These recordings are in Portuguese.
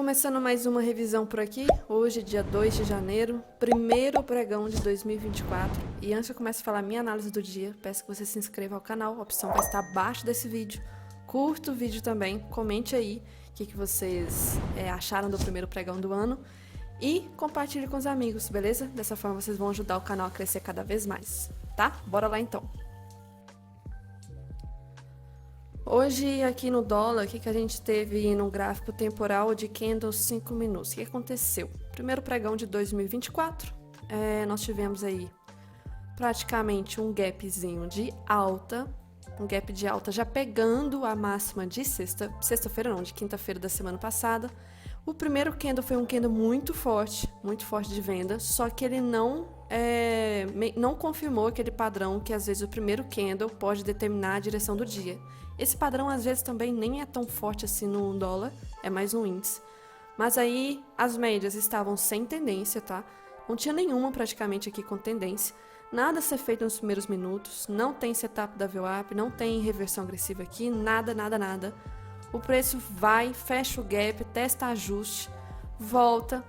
Começando mais uma revisão por aqui, hoje dia 2 de janeiro, primeiro pregão de 2024. E antes de eu começar a falar minha análise do dia, peço que você se inscreva ao canal, a opção vai estar abaixo desse vídeo. Curta o vídeo também, comente aí o que vocês acharam do primeiro pregão do ano. E compartilhe com os amigos, beleza? Dessa forma vocês vão ajudar o canal a crescer cada vez mais, tá? Bora lá então! Hoje, aqui no dólar, o que a gente teve no gráfico temporal de candles 5 minutos? O que aconteceu? Primeiro pregão de 2024, nós tivemos aí praticamente um gapzinho de alta, um gap de alta já pegando a máxima de sexta-feira não, de quinta-feira da semana passada. O primeiro candle foi um candle muito forte de venda, só que ele não confirmou aquele padrão que às vezes o primeiro candle pode determinar a direção do dia. Esse padrão às vezes também nem é tão forte assim no dólar, é mais um índice. Mas aí as médias estavam sem tendência, tá? Não tinha nenhuma praticamente aqui com tendência. Nada a ser feito nos primeiros minutos, não tem setup da VWAP, não tem reversão agressiva aqui, nada. O preço vai, fecha o gap, testa ajuste, volta.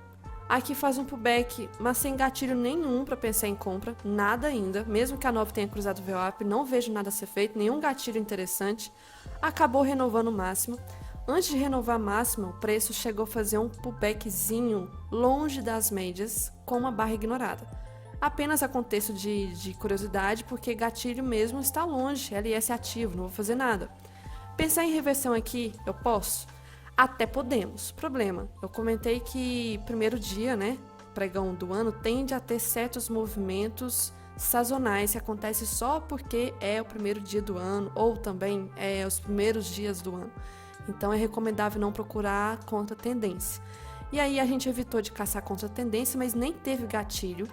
Aqui faz um pullback, mas sem gatilho nenhum para pensar em compra, nada ainda. Mesmo que a 9 tenha cruzado o VWAP, não vejo nada a ser feito, nenhum gatilho interessante. Acabou renovando o máximo. Antes de renovar a máxima, o preço chegou a fazer um pullbackzinho longe das médias, com uma barra ignorada. Apenas a contexto de curiosidade, porque gatilho mesmo está longe, LS ativo, não vou fazer nada. Pensar em reversão aqui, eu posso? Até podemos. Problema, eu comentei que primeiro dia, pregão do ano, tende a ter certos movimentos sazonais que acontecem só porque é o primeiro dia do ano ou também é os primeiros dias do ano. Então é recomendável não procurar contra tendência. E aí a gente evitou de caçar contra tendência, mas nem teve gatilho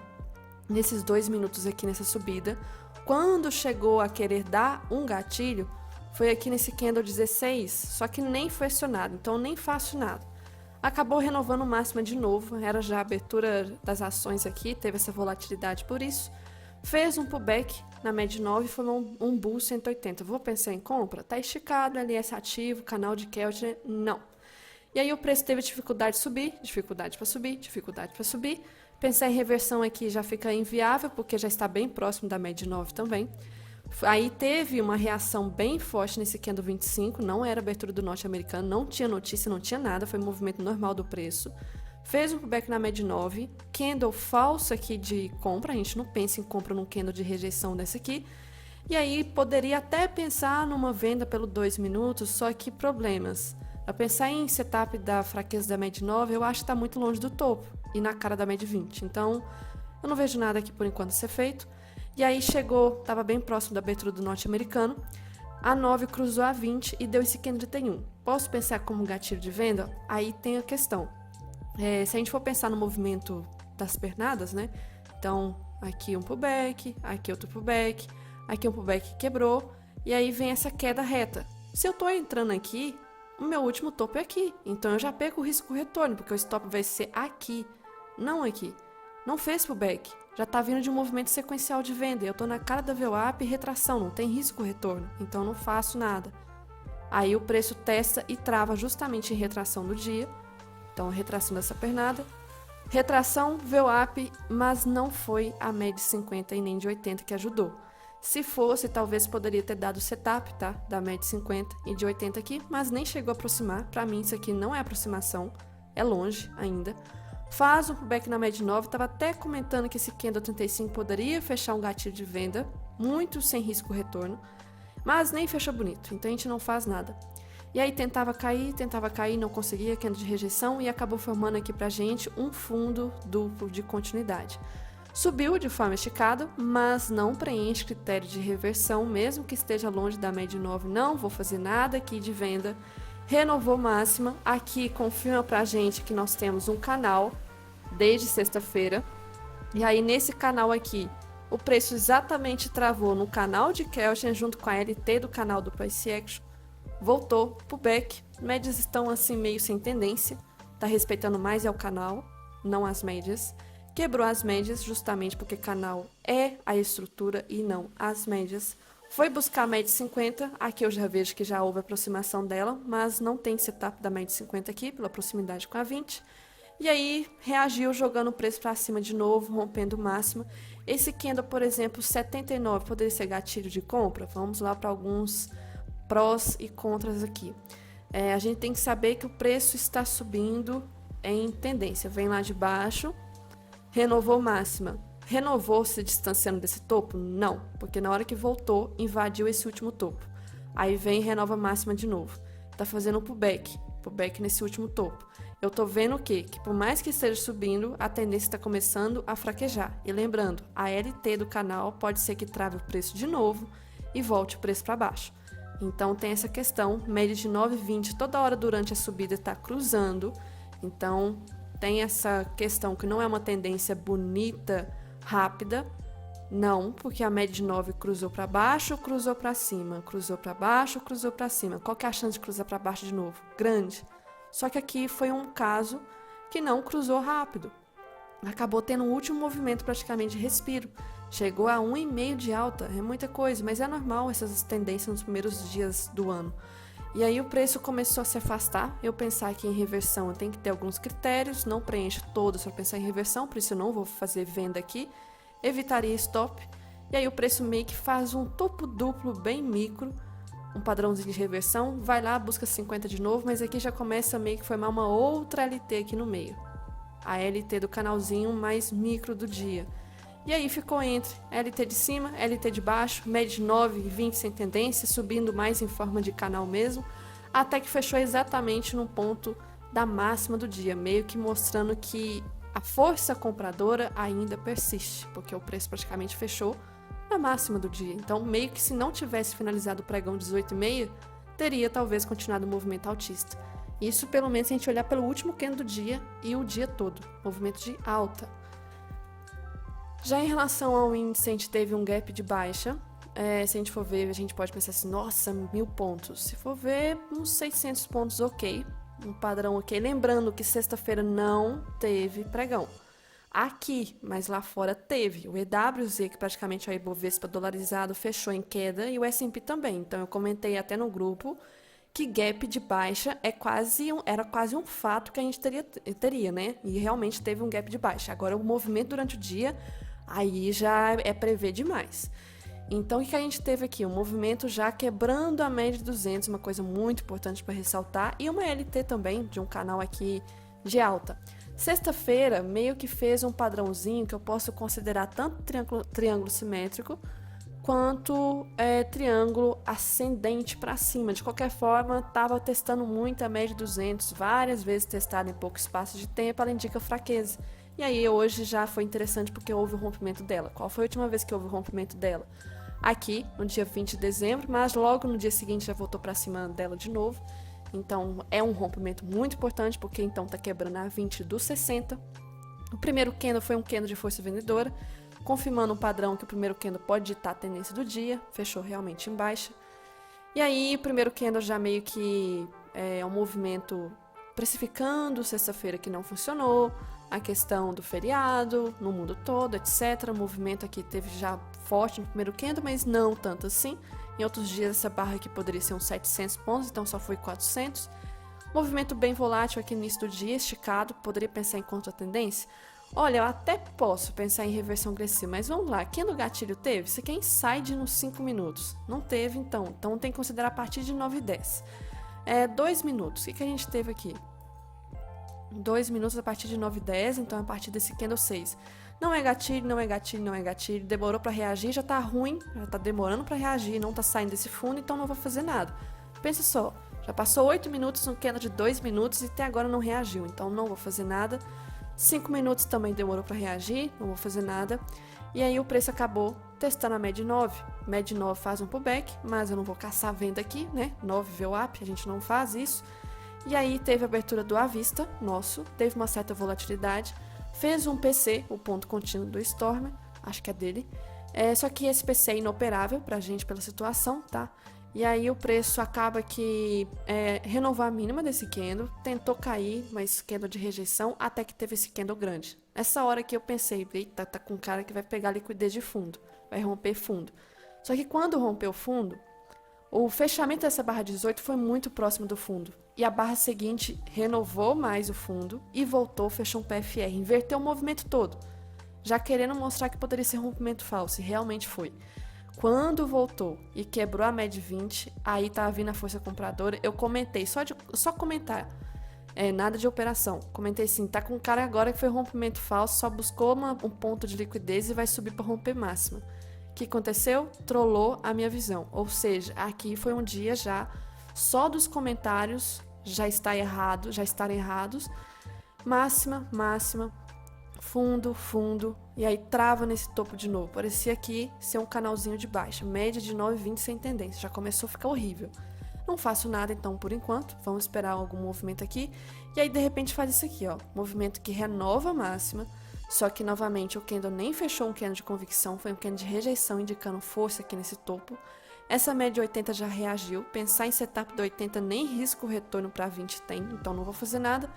nesses 2 minutos aqui nessa subida. Quando chegou a querer dar um gatilho, foi aqui nesse candle 16, só que nem foi acionado, então nem faço nada. Acabou renovando o máximo de novo, era já a abertura das ações aqui, teve essa volatilidade por isso. Fez um pullback na média 9 e formou um bull 180. Vou pensar em compra? Tá esticado, LS ativo, canal de Keltner, não. E aí o preço teve dificuldade para subir. Pensar em reversão aqui já fica inviável, porque já está bem próximo da média 9 também. Aí teve uma reação bem forte nesse candle 25, não era abertura do norte-americano, não tinha notícia, não tinha nada, foi um movimento normal do preço. Fez um pullback na média 9, candle falso aqui de compra, a gente não pensa em compra num candle de rejeição desse aqui. E aí poderia até pensar numa venda pelo 2 minutos, só que problemas. A pensar em setup da fraqueza da média 9, eu acho que está muito longe do topo e na cara da média 20, então eu não vejo nada aqui por enquanto ser feito. E aí chegou, estava bem próximo da abertura do norte-americano, a 9 cruzou a 20 e deu esse candle T1. Posso pensar como gatilho de venda? Aí tem a questão. Se a gente for pensar no movimento das pernadas, então aqui um pullback, aqui outro pullback, aqui um pullback que quebrou, e aí vem essa queda reta. Se eu estou entrando aqui, o meu último topo é aqui, então eu já perco o risco retorno, porque o stop vai ser aqui, não aqui. Não fez pullback, já está vindo de um movimento sequencial de venda, eu estou na cara da VWAP e retração, não tem risco retorno, então não faço nada. Aí o preço testa e trava justamente em retração do dia, então retração dessa pernada, retração VWAP, mas não foi a média de 50 e nem de 80 que ajudou. Se fosse, talvez poderia ter dado o setup, tá? Da média de 50 e de 80 aqui, mas nem chegou a aproximar, para mim isso aqui não é aproximação, é longe ainda. Faz um pullback na média 9, estava até comentando que esse candle 35 poderia fechar um gatilho de venda, muito sem risco retorno, mas nem fechou bonito, então a gente não faz nada. E aí tentava cair, não conseguia, candle de rejeição, e acabou formando aqui pra gente um fundo duplo de continuidade. Subiu de forma esticada, mas não preenche critério de reversão, mesmo que esteja longe da média 9, não vou fazer nada aqui de venda. Renovou máxima, aqui confirma pra gente que nós temos um canal desde sexta-feira, e aí nesse canal aqui, o preço exatamente travou no canal de Keltner junto com a LT do canal do Price Action, voltou pullback, médias estão assim meio sem tendência, tá respeitando mais o canal, não as médias, quebrou as médias justamente porque canal é a estrutura e não as médias. Foi buscar a média 50, aqui eu já vejo que já houve aproximação dela, mas não tem setup da média 50 aqui, pela proximidade com a 20. E aí reagiu jogando o preço para cima de novo, rompendo o máximo. Esse candle, por exemplo, 79, poderia ser gatilho de compra? Vamos lá para alguns prós e contras aqui. A gente tem que saber que o preço está subindo em tendência. Vem lá de baixo, renovou máxima. Renovou se distanciando desse topo? Não, porque na hora que voltou, invadiu esse último topo. Aí vem e renova máxima de novo. Tá fazendo um pullback nesse último topo. Eu tô vendo o quê? Que por mais que esteja subindo, a tendência está começando a fraquejar. E lembrando, a LT do canal pode ser que trave o preço de novo e volte o preço para baixo. Então tem essa questão, média de 9,20 toda hora durante a subida está cruzando. Então tem essa questão que não é uma tendência bonita, rápida, não, porque a média de 9 cruzou para baixo, cruzou para cima, cruzou para baixo, cruzou para cima. Qual que é a chance de cruzar para baixo de novo? Grande. Só que aqui foi um caso que não cruzou rápido. Acabou tendo um último movimento praticamente de respiro. Chegou a 1,5 de alta, é muita coisa, mas é normal essas tendências nos primeiros dias do ano. E aí o preço começou a se afastar. Eu pensar que em reversão eu tenho que ter alguns critérios, não preencho todos para pensar em reversão, por isso eu não vou fazer venda aqui. Evitaria stop. E aí o preço meio que faz um topo duplo bem micro, um padrãozinho de reversão, vai lá, busca 50 de novo, mas aqui já começa meio que formar uma outra LT aqui no meio. A LT do canalzinho mais micro do dia. E aí ficou entre LT de cima, LT de baixo, média de 9 e 20 sem tendência, subindo mais em forma de canal mesmo, até que fechou exatamente no ponto da máxima do dia, meio que mostrando que a força compradora ainda persiste, porque o preço praticamente fechou na máxima do dia. Então, meio que se não tivesse finalizado o pregão 18,5, teria talvez continuado o movimento altista. Isso pelo menos se a gente olhar pelo último candle do dia e o dia todo, movimento de alta. Já em relação ao índice, a gente teve um gap de baixa. Se a gente for ver, a gente pode pensar assim, nossa, 1.000 pontos. Se for ver, uns 600 pontos, ok. Um padrão ok. Lembrando que sexta-feira não teve pregão. Aqui, mas lá fora teve. O EWZ, que praticamente é o Ibovespa dolarizado, fechou em queda e o S&P também. Então, eu comentei até no grupo que gap de baixa era quase um fato que a gente teria, né? E realmente teve um gap de baixa. Agora, o movimento durante o dia, aí já é prever demais. Então, o que a gente teve aqui? Um movimento já quebrando a média de 200, uma coisa muito importante para ressaltar, e uma LT também, de um canal aqui de alta. Sexta-feira, meio que fez um padrãozinho que eu posso considerar tanto triângulo simétrico, quanto triângulo ascendente para cima. De qualquer forma, estava testando muito a média de 200, várias vezes testado em pouco espaço de tempo, ela indica fraqueza. E aí hoje já foi interessante porque houve o rompimento dela. Qual foi a última vez que houve o rompimento dela? Aqui, no dia 20 de dezembro, mas logo no dia seguinte já voltou para cima dela de novo. Então é um rompimento muito importante porque então está quebrando a 20 dos 60. O primeiro candle foi um candle de força vendedora, confirmando um padrão que o primeiro candle pode ditar a tendência do dia, fechou realmente em baixa. E aí o primeiro candle já meio que é um movimento precificando sexta-feira que não funcionou, a questão do feriado no mundo todo, etc. O movimento aqui teve já forte no primeiro candle, mas não tanto assim. Em outros dias essa barra aqui poderia ser uns 700 pontos, então só foi 400. Movimento bem volátil aqui no início do dia, esticado, poderia pensar em contra-tendência? Olha, eu até posso pensar em reversão agressiva, mas vamos lá, quem no gatilho teve? Isso aqui é inside nos 5 minutos. Não teve, então tem que considerar a partir de 9 e 10. 2 minutos, o que a gente teve aqui? 2 minutos a partir de 9 e 10, então a partir desse candle 6. Não é gatilho, não é gatilho, não é gatilho. Demorou para reagir, já tá ruim, já tá demorando para reagir, não tá saindo desse fundo, então não vou fazer nada. Pensa só, já passou 8 minutos no candle de 2 minutos e até agora não reagiu, então não vou fazer nada. 5 minutos também demorou para reagir, não vou fazer nada. E aí o preço acabou testando a média 9. Média 9 faz um pullback, mas eu não vou caçar a venda aqui, né? 9 VWAP, a gente não faz isso. E aí teve a abertura do à vista, nosso, teve uma certa volatilidade, fez um PC, o ponto contínuo do Stormer, acho que é dele, só que esse PC é inoperável pra gente pela situação, tá? E aí o preço acaba que renovou a mínima desse candle, tentou cair, mas candle de rejeição, até que teve esse candle grande. Nessa hora que eu pensei, eita, tá com cara que vai pegar liquidez de fundo, vai romper fundo. Só que quando rompeu o fundo, o fechamento dessa barra 18 foi muito próximo do fundo. E a barra seguinte renovou mais o fundo e voltou, fechou um PFR, inverteu o movimento todo, já querendo mostrar que poderia ser rompimento falso, e realmente foi. Quando voltou e quebrou a média 20, aí tava vindo a força compradora. Eu comentei, só comentar, nada de operação. Comentei assim, tá com cara agora que foi rompimento falso, só buscou um ponto de liquidez e vai subir para romper máxima. O que aconteceu? Trollou a minha visão. Ou seja, aqui foi um dia já só dos comentários já estarem errados. Máxima, máxima, fundo, fundo, e aí trava nesse topo de novo. Parecia aqui ser um canalzinho de baixa, média de 9,20 sem tendência. Já começou a ficar horrível. Não faço nada então por enquanto, vamos esperar algum movimento aqui. E aí de repente faz isso aqui, ó, movimento que renova a máxima. Só que novamente o candle nem fechou um candle de convicção, foi um candle de rejeição indicando força aqui nesse topo. Essa média 80 já reagiu, pensar em setup do 80 nem risco o retorno para 20 tem, então não vou fazer nada.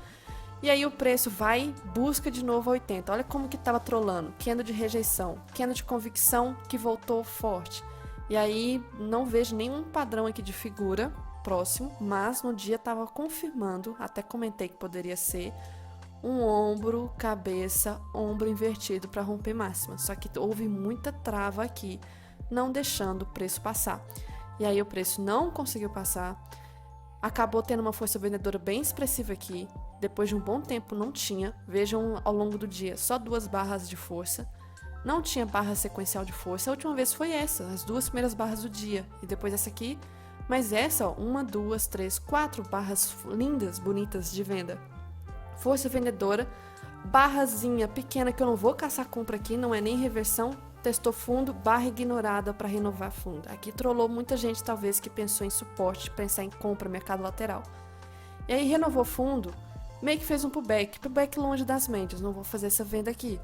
E aí o preço vai, busca de novo a 80. Olha como que estava trolando, candle de rejeição, candle de convicção que voltou forte. E aí não vejo nenhum padrão aqui de figura próximo, mas no dia estava confirmando, até comentei que poderia ser um ombro, cabeça, ombro invertido para romper máxima. Só que houve muita trava aqui, não deixando o preço passar. E aí o preço não conseguiu passar, acabou tendo uma força vendedora bem expressiva aqui. Depois de um bom tempo não tinha, vejam ao longo do dia, só 2 barras de força. Não tinha barra sequencial de força, a última vez foi essa, as 2 primeiras barras do dia. E depois essa aqui, mas essa, ó, 1, 2, 3, 4 barras lindas, bonitas de venda. Força vendedora, barrazinha pequena que eu não vou caçar compra aqui, não é nem reversão, testou fundo, barra ignorada para renovar fundo. Aqui trollou muita gente talvez que pensou em suporte, pensar em compra, mercado lateral. E aí renovou fundo, meio que fez um pullback longe das médias, não vou fazer essa venda aqui.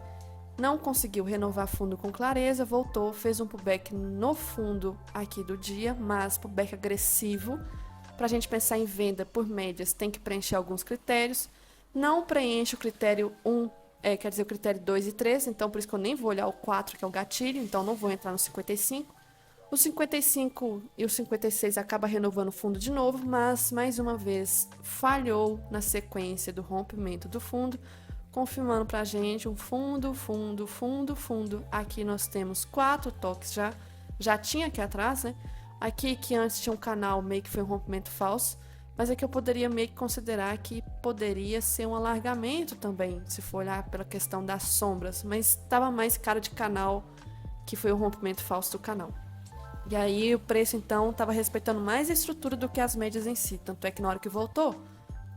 Não conseguiu renovar fundo com clareza, voltou, fez um pullback no fundo aqui do dia, mas pullback agressivo. Para a gente pensar em venda por médias, tem que preencher alguns critérios. Não preenche o critério 1, quer dizer, o critério 2 e 3, então por isso que eu nem vou olhar o 4, que é o gatilho, então não vou entrar no 55. O 55 e o 56 acaba renovando o fundo de novo, mas mais uma vez falhou na sequência do rompimento do fundo, confirmando pra gente um fundo, fundo, fundo, fundo. Aqui nós temos 4 toques já tinha aqui atrás, né? Aqui que antes tinha um canal meio que foi um rompimento falso, mas aqui eu poderia meio que considerar que poderia ser um alargamento também, se for olhar pela questão das sombras, mas estava mais cara de canal que foi o rompimento falso do canal. E aí o preço então estava respeitando mais a estrutura do que as médias em si, tanto é que na hora que voltou,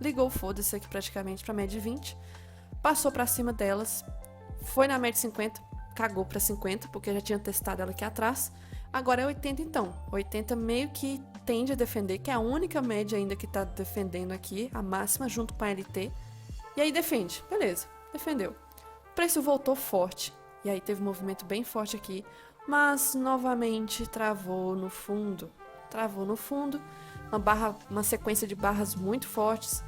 ligou o foda-se aqui praticamente para a média 20, passou para cima delas, foi na média 50, cagou para 50, porque já tinha testado ela aqui atrás. Agora é 80 então, 80 meio que tende a defender, que é a única média ainda que está defendendo aqui, a máxima junto com a LT, e aí defende, beleza, defendeu. O preço voltou forte, e aí teve um movimento bem forte aqui, mas novamente travou no fundo, uma sequência de barras muito fortes.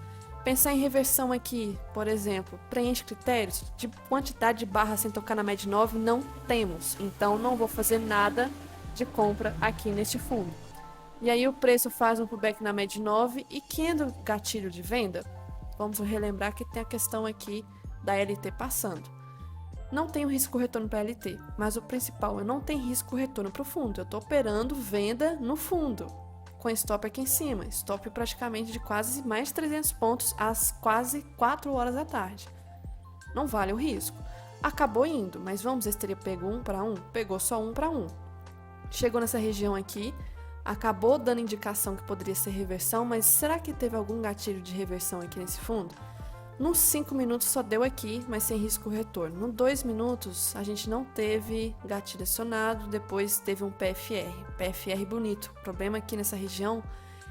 Pensar em reversão aqui, por exemplo, preenche critérios de quantidade de barras sem tocar na média 9, não temos, então não vou fazer nada de compra aqui neste fundo. E aí o preço faz um pullback na média 9 e quando gatilho de venda, vamos relembrar que tem a questão aqui da LT passando. Não tenho risco retorno para LT, mas o principal, eu não tenho risco retorno para o fundo. Eu estou operando venda no fundo, com stop aqui em cima. Stop praticamente de quase mais de 300 pontos às quase 4 horas da tarde. Não vale o risco. Acabou indo, mas vamos ver se teria pego 1 para 1? Pegou só 1 para 1. Chegou nessa região aqui, acabou dando indicação que poderia ser reversão, mas será que teve algum gatilho de reversão aqui nesse fundo? Nos 5 minutos só deu aqui, mas sem risco retorno. No 2 minutos a gente não teve gatilho acionado, depois teve um PFR bonito. O problema aqui nessa região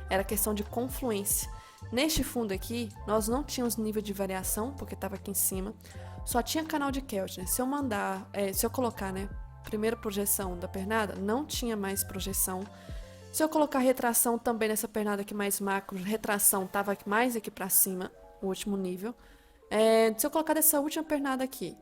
era a questão de confluência. Neste fundo aqui, nós não tínhamos nível de variação, porque estava aqui em cima, só tinha canal de Keltner. Se eu colocar, né, primeira projeção da pernada, não tinha mais projeção. Se eu colocar retração também nessa pernada aqui mais macro, retração estava mais aqui para cima, o último nível. Se eu colocar dessa última pernada aqui,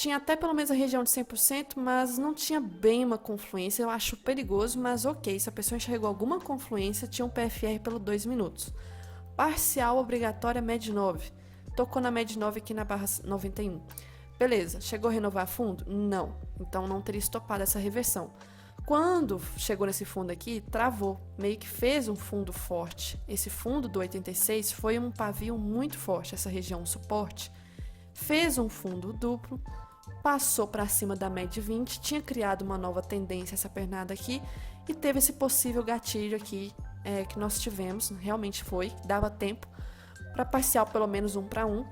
tinha até pelo menos a região de 100%, mas não tinha bem uma confluência. Eu acho perigoso, mas ok. Se a pessoa enxergou alguma confluência, tinha um PFR pelo 2 minutos. Parcial obrigatória MED 9. Tocou na MED 9 aqui na barra 91. Beleza, chegou a renovar fundo? Não. Então não teria estopado essa reversão. Quando chegou nesse fundo aqui, travou. Meio que fez um fundo forte. Esse fundo do 86 foi um pavio muito forte, essa região, suporte. Fez um fundo duplo, passou para cima da MED 20, tinha criado uma nova tendência essa pernada aqui e teve esse possível gatilho aqui que nós tivemos, realmente foi, dava tempo para parcial pelo menos 1 para 1,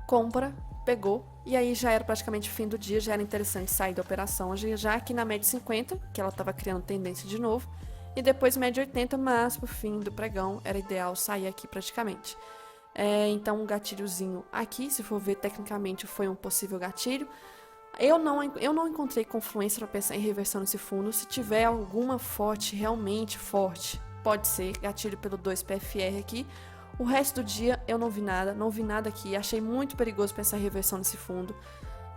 compra, pegou e aí já era praticamente fim do dia, já era interessante sair da operação, já aqui na MED 50, que ela estava criando tendência de novo, e depois MED 80, mas pro fim do pregão era ideal sair aqui praticamente. Então um gatilhozinho aqui, se for ver tecnicamente foi um possível gatilho. Eu não encontrei confluência para pensar em reversão nesse fundo. Se tiver alguma forte, realmente forte, pode ser gatilho pelo 2 PFR aqui. O resto do dia eu não vi nada aqui. Achei muito perigoso pensar em reversão nesse fundo.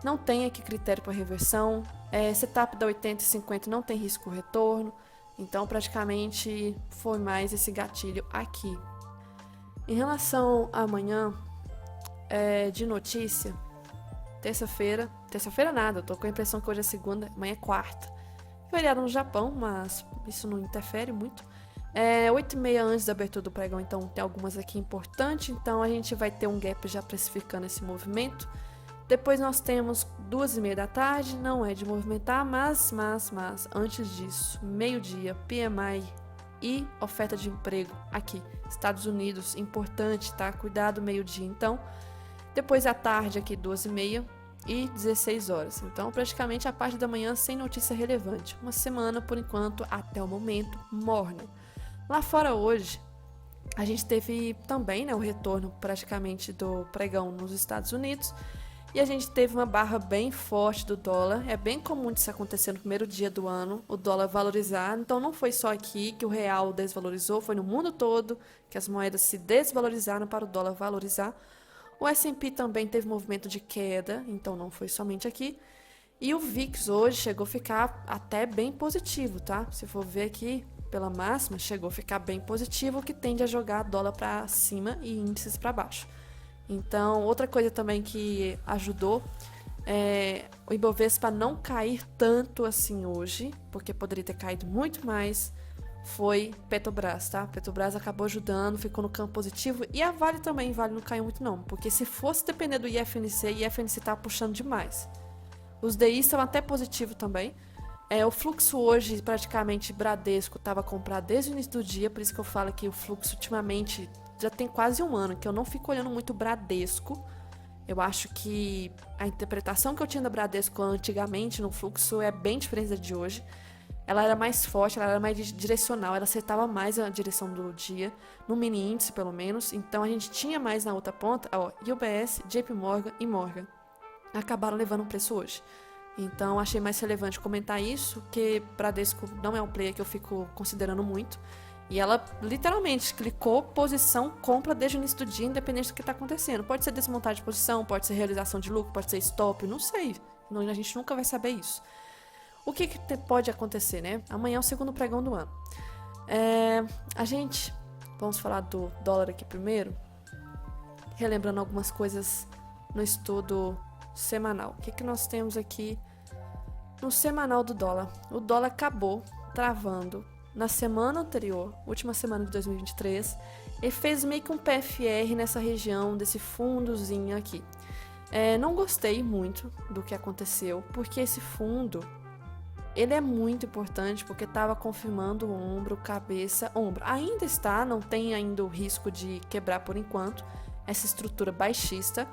Não tem aqui critério para reversão. Setup da 80 e 50 não tem risco retorno. Então praticamente foi mais esse gatilho aqui. Em relação a amanhã, de notícia, terça-feira nada, eu tô com a impressão que hoje é segunda, amanhã é quarta. Feriado no Japão, mas isso não interfere muito. 8h30 antes da abertura do pregão, então tem algumas aqui importantes, então a gente vai ter um gap já precificando esse movimento. Depois nós temos 2h30 da tarde, não é de movimentar, mas antes disso, meio-dia, PMI e oferta de emprego aqui, Estados Unidos, importante, tá? Cuidado, meio-dia, então. Depois à tarde aqui, 2h30 e 16 horas. Então, praticamente a parte da manhã sem notícia relevante. Uma semana, por enquanto, até o momento, morna. Lá fora hoje, a gente teve também, né, o retorno praticamente do pregão nos Estados Unidos. E a gente teve uma barra bem forte do dólar. É bem comum disso acontecer no primeiro dia do ano, o dólar valorizar. Então não foi só aqui que o real desvalorizou, foi no mundo todo que as moedas se desvalorizaram para o dólar valorizar. O S&P também teve movimento de queda, então não foi somente aqui. E o VIX hoje chegou a ficar até bem positivo, tá? Se for ver aqui pela máxima, chegou a ficar bem positivo, o que tende a jogar dólar para cima e índices para baixo. Então, outra coisa também que ajudou o Ibovespa não cair tanto assim hoje, porque poderia ter caído muito mais, foi Petrobras, tá? Petrobras acabou ajudando, ficou no campo positivo, e a Vale também, Vale não caiu muito não, porque se fosse depender do IFNC tá puxando demais. Os DIs estão até positivo também. O fluxo hoje, praticamente, Bradesco estava comprado desde o início do dia, por isso que eu falo que o fluxo ultimamente já tem quase um ano que eu não fico olhando muito Bradesco. Eu acho que a interpretação que eu tinha da Bradesco antigamente no fluxo é bem diferente da de hoje. Ela era mais forte, ela era mais direcional, ela acertava mais a direção do dia, no mini índice pelo menos. Então a gente tinha mais na outra ponta, UBS, JP Morgan e Morgan. Acabaram levando o preço hoje. Então achei mais relevante comentar isso, que Bradesco não é um player que eu fico considerando muito. E ela literalmente clicou posição compra desde o início do dia, independente do que está acontecendo. Pode ser desmontar de posição, pode ser realização de lucro, pode ser stop, não sei. A gente nunca vai saber isso. O que pode acontecer, né? Amanhã é o segundo pregão do ano. Vamos falar do dólar aqui primeiro, relembrando algumas coisas no estudo semanal. O que nós temos aqui no semanal do dólar? O dólar acabou travando na semana anterior, última semana de 2023, ele fez meio que um PFR nessa região, desse fundozinho aqui. Não gostei muito do que aconteceu, porque esse fundo, ele é muito importante, porque estava confirmando ombro, cabeça, ombro. Ainda está, não tem ainda o risco de quebrar por enquanto, essa estrutura baixista.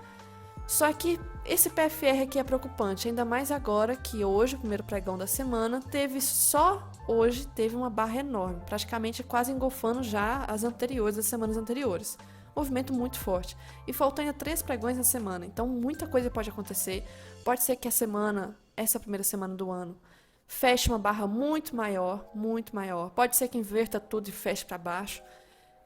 Só que esse PFR aqui é preocupante, ainda mais agora que hoje, o primeiro pregão da semana, teve uma barra enorme, praticamente quase engolfando já as semanas anteriores. Movimento muito forte. E faltam ainda 3 pregões na semana, então muita coisa pode acontecer. Pode ser que essa primeira semana do ano, feche uma barra muito maior, muito maior. Pode ser que inverta tudo e feche para baixo.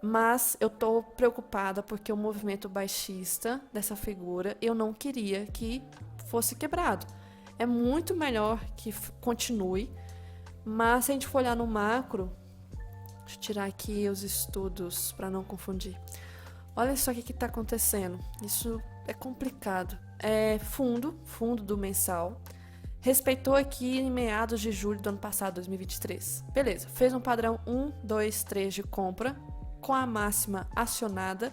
Mas eu tô preocupada porque o movimento baixista dessa figura, eu não queria que fosse quebrado. É muito melhor que continue, mas se a gente for olhar no macro, deixa eu tirar aqui os estudos para não confundir. Olha só o que está acontecendo. Isso é complicado. Fundo do mensal, respeitou aqui em meados de julho do ano passado, 2023. Beleza, fez um padrão 1, 2, 3 de compra, com a máxima acionada,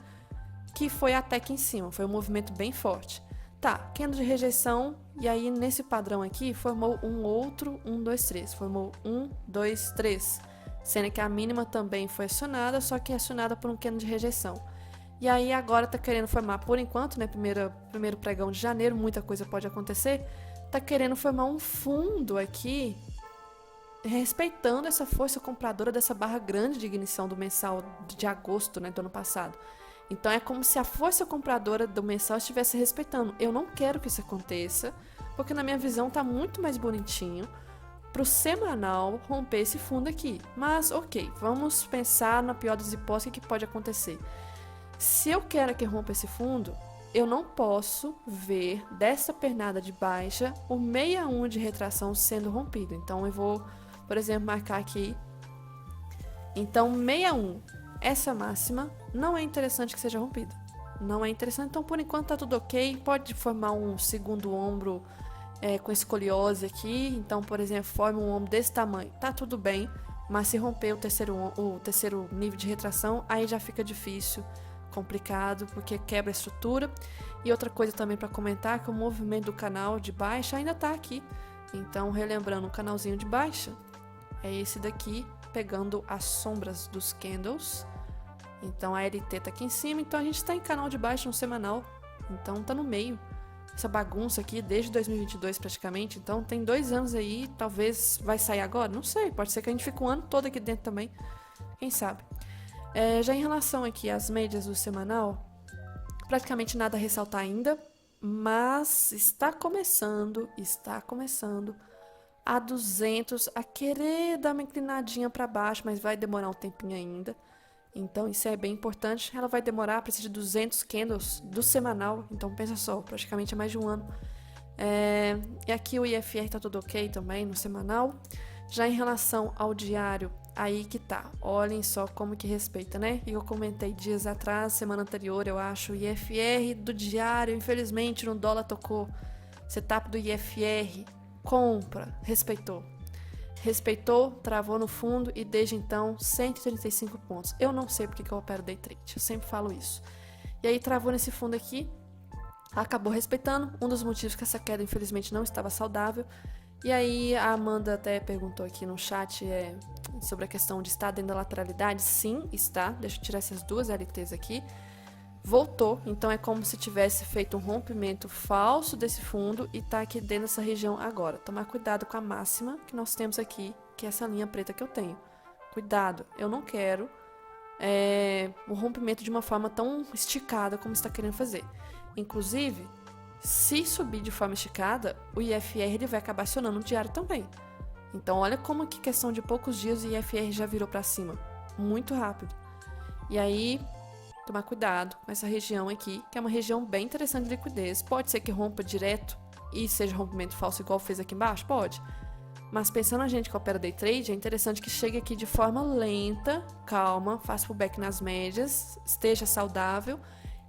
que foi até aqui em cima, foi um movimento bem forte. Tá, candle de rejeição, e aí nesse padrão aqui, formou um outro 1, 2, 3. Formou 1, 2, 3. Sendo que a mínima também foi acionada, só que acionada por um candle de rejeição. E aí agora tá querendo formar, por enquanto, né, primeiro pregão de janeiro, muita coisa pode acontecer, tá querendo formar um fundo aqui, respeitando essa força compradora dessa barra grande de ignição do mensal de agosto, né, do ano passado. Então é como se a força compradora do mensal estivesse respeitando. Eu não quero que isso aconteça, porque na minha visão tá muito mais bonitinho pro semanal romper esse fundo aqui. Mas ok, vamos pensar na pior das hipóteses que pode acontecer. Se eu quero que rompa esse fundo, eu não posso ver dessa pernada de baixa o 61 de retração sendo rompido. Então eu vou, por exemplo, marcar aqui. Então 61, essa máxima não é interessante que seja rompida. Não é interessante, então por enquanto tá tudo ok. Pode formar um segundo ombro com escoliose aqui. Então, por exemplo, forma um ombro desse tamanho, tá tudo bem. Mas se romper o terceiro nível de retração, aí já fica difícil, complicado, porque quebra a estrutura. E outra coisa também para comentar, que o movimento do canal de baixa ainda tá aqui. Então, relembrando, o canalzinho de baixa é esse daqui, pegando as sombras dos candles. Então a LT tá aqui em cima, então a gente tá em canal de baixa no semanal, então tá no meio. Essa bagunça aqui desde 2022 praticamente, então tem 2 anos aí, talvez vai sair agora, não sei, pode ser que a gente fique um ano todo aqui dentro também, quem sabe. Já em relação aqui às médias do semanal, praticamente nada a ressaltar ainda, mas está começando a 200 a querer dar uma inclinadinha para baixo, mas vai demorar um tempinho ainda. Então isso é bem importante. Ela vai demorar, precisa de 200 candles do semanal. Então pensa só, praticamente é mais de um ano. E aqui o IFR tá tudo ok também no semanal. Já em relação ao diário, aí que tá. Olhem só como que respeita, né? E eu comentei dias atrás, semana anterior, eu acho, o IFR do diário, infelizmente no dólar tocou. Setup do IFR, compra, respeitou. Respeitou, travou no fundo e desde então 135 pontos. Eu não sei porque que eu opero day trade, eu sempre falo isso. E aí travou nesse fundo aqui, acabou respeitando. Um dos motivos que essa queda infelizmente não estava saudável. E aí a Amanda até perguntou aqui no chat sobre a questão de estar dentro da lateralidade. Sim, está. Deixa eu tirar essas duas LTs aqui. Voltou, então é como se tivesse feito um rompimento falso desse fundo e tá aqui dentro dessa região agora. Tomar cuidado com a máxima que nós temos aqui, que é essa linha preta que eu tenho. Cuidado, eu não quero um rompimento de uma forma tão esticada como está querendo fazer. Inclusive, se subir de forma esticada, o IFR ele vai acabar acionando o diário também. Então olha como que questão de poucos dias o IFR já virou para cima. Muito rápido. E aí tomar cuidado com essa região aqui, que é uma região bem interessante de liquidez. Pode ser que rompa direto e seja rompimento falso igual fez aqui embaixo? Pode. Mas pensando a gente que opera day trade, é interessante que chegue aqui de forma lenta, calma, faça pullback nas médias, esteja saudável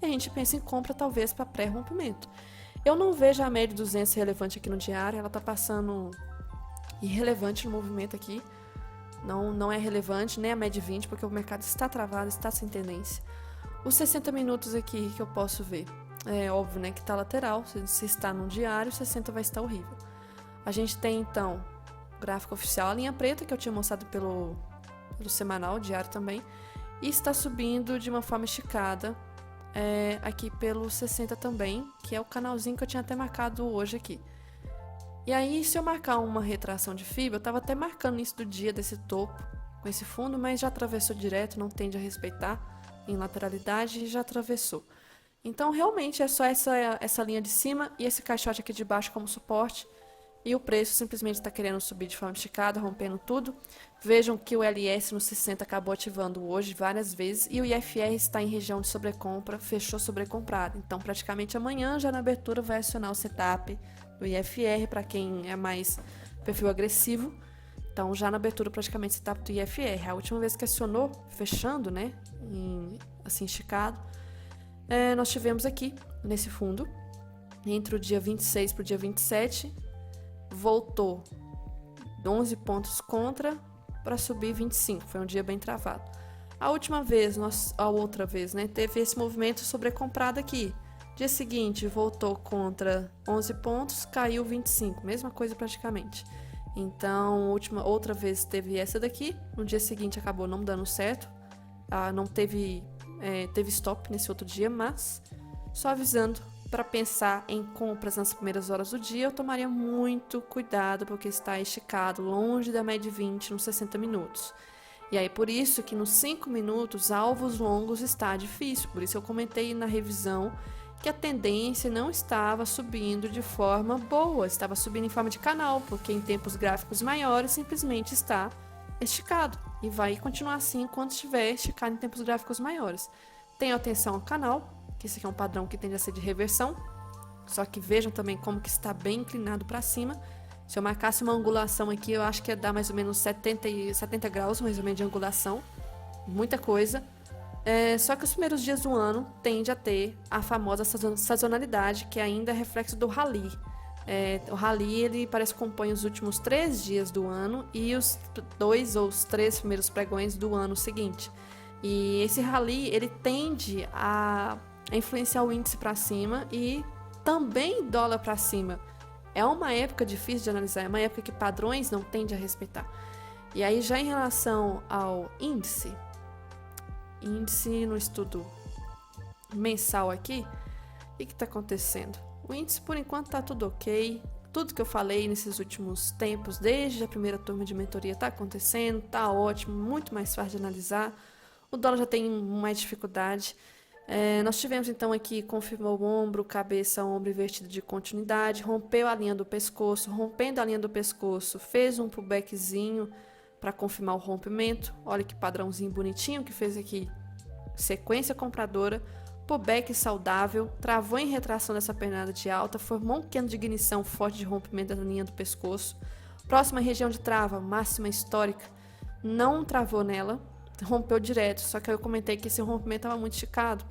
e a gente pensa em compra talvez para pré-rompimento. Eu não vejo a média 200 relevante aqui no diário, ela está passando irrelevante no movimento aqui. Não é relevante, nem a média 20, porque o mercado está travado, está sem tendência. Os 60 minutos aqui que eu posso ver, é óbvio, né, que está lateral, se está no diário, 60 vai estar horrível. A gente tem, então, o gráfico oficial, a linha preta, que eu tinha mostrado pelo semanal, diário também, e está subindo de uma forma esticada, aqui pelo 60 também, que é o canalzinho que eu tinha até marcado hoje aqui. E aí, se eu marcar uma retração de fibra, eu estava até marcando isso do dia desse topo, com esse fundo, mas já atravessou direto, não tende a respeitar em lateralidade e já atravessou. Então, realmente, é só essa linha de cima e esse caixote aqui de baixo como suporte. e o preço simplesmente está querendo subir de forma esticada, rompendo tudo. Vejam que o LS no 60 acabou ativando hoje várias vezes e o IFR está em região de sobrecompra, fechou sobrecomprado. Então, praticamente amanhã, já na abertura, vai acionar o setup do IFR para quem é mais perfil agressivo. Então, já na abertura, praticamente setup do IFR. A última vez que acionou, fechando, né, assim esticado, nós tivemos aqui, nesse fundo, entre o dia 26 para o dia 27, voltou 11 pontos contra para subir 25, foi um dia bem travado. A outra vez, né, teve esse movimento sobrecomprado aqui. Dia seguinte, voltou contra 11 pontos, caiu 25, mesma coisa praticamente. Então, outra vez teve essa daqui, no dia seguinte acabou não dando certo, não teve stop nesse outro dia, mas só avisando, para pensar em compras nas primeiras horas do dia, eu tomaria muito cuidado, porque está esticado, longe da média 20 nos 60 minutos. E aí, por isso que nos 5 minutos, alvos longos está difícil. Por isso eu comentei na revisão que a tendência não estava subindo de forma boa, estava subindo em forma de canal, porque em tempos gráficos maiores simplesmente está esticado. E vai continuar assim enquanto estiver esticado em tempos gráficos maiores. Tenham atenção ao canal, que esse aqui é um padrão que tende a ser de reversão, só que vejam também como que está bem inclinado para cima. Se eu marcasse uma angulação aqui, eu acho que ia dar mais ou menos 70 graus, mais ou menos, de angulação, muita coisa. Só que os primeiros dias do ano tende a ter a famosa sazonalidade, que ainda é reflexo do rally. O rally, ele parece que compõe os últimos 3 dias do ano e os 2 ou os 3 primeiros pregões do ano seguinte. E esse rally, ele tende a influenciar o índice para cima e também dólar para cima. É uma época difícil de analisar, é uma época que padrões não tendem a respeitar. E aí, já em relação ao índice no estudo mensal aqui, o que está acontecendo? O índice, por enquanto, está tudo ok. Tudo que eu falei nesses últimos tempos, desde a primeira turma de mentoria, está acontecendo, está ótimo, muito mais fácil de analisar. O dólar já tem mais dificuldade. Nós tivemos então aqui, confirmou o ombro, cabeça, ombro invertido de continuidade, rompeu a linha do pescoço, rompendo a linha do pescoço, fez um pullbackzinho para confirmar o rompimento. Olha que padrãozinho bonitinho que fez aqui, sequência compradora, pullback saudável, travou em retração dessa pernada de alta, formou um pequeno de ignição forte de rompimento da linha do pescoço. Próxima região de trava, máxima histórica, não travou nela, rompeu direto, só que eu comentei que esse rompimento estava muito esticado.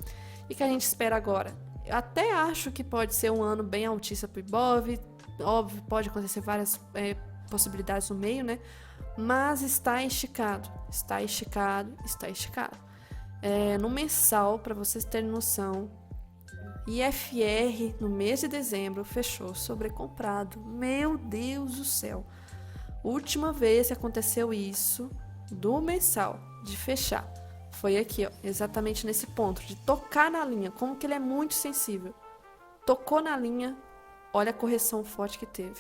E que a gente espera agora? Eu até acho que pode ser um ano bem altista para o Ibov, óbvio, pode acontecer várias possibilidades no meio, né? Mas está esticado, está esticado, está esticado. No mensal, para vocês terem noção, IFR no mês de dezembro fechou sobrecomprado. Meu Deus do céu! Última vez que aconteceu isso do mensal, de fechar, foi aqui, ó, exatamente nesse ponto, de tocar na linha, como que ele é muito sensível. Tocou na linha, olha a correção forte que teve.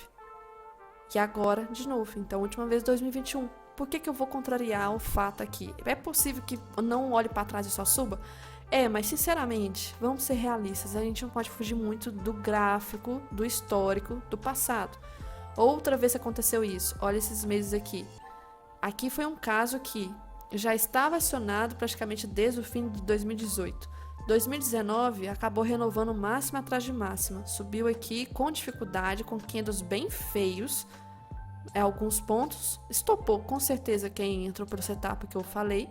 E agora, de novo, então, última vez 2021. Por que eu vou contrariar o fato aqui? É possível que eu não olhe para trás e só suba? Mas sinceramente, vamos ser realistas, a gente não pode fugir muito do gráfico, do histórico, do passado. Outra vez aconteceu isso, olha esses meses aqui. Aqui foi um caso que já estava acionado praticamente desde o fim de 2018. 2019 acabou renovando máxima atrás de máxima. Subiu aqui com dificuldade, com candles bem feios, alguns pontos. Estopou com certeza quem entrou pelo setup que eu falei,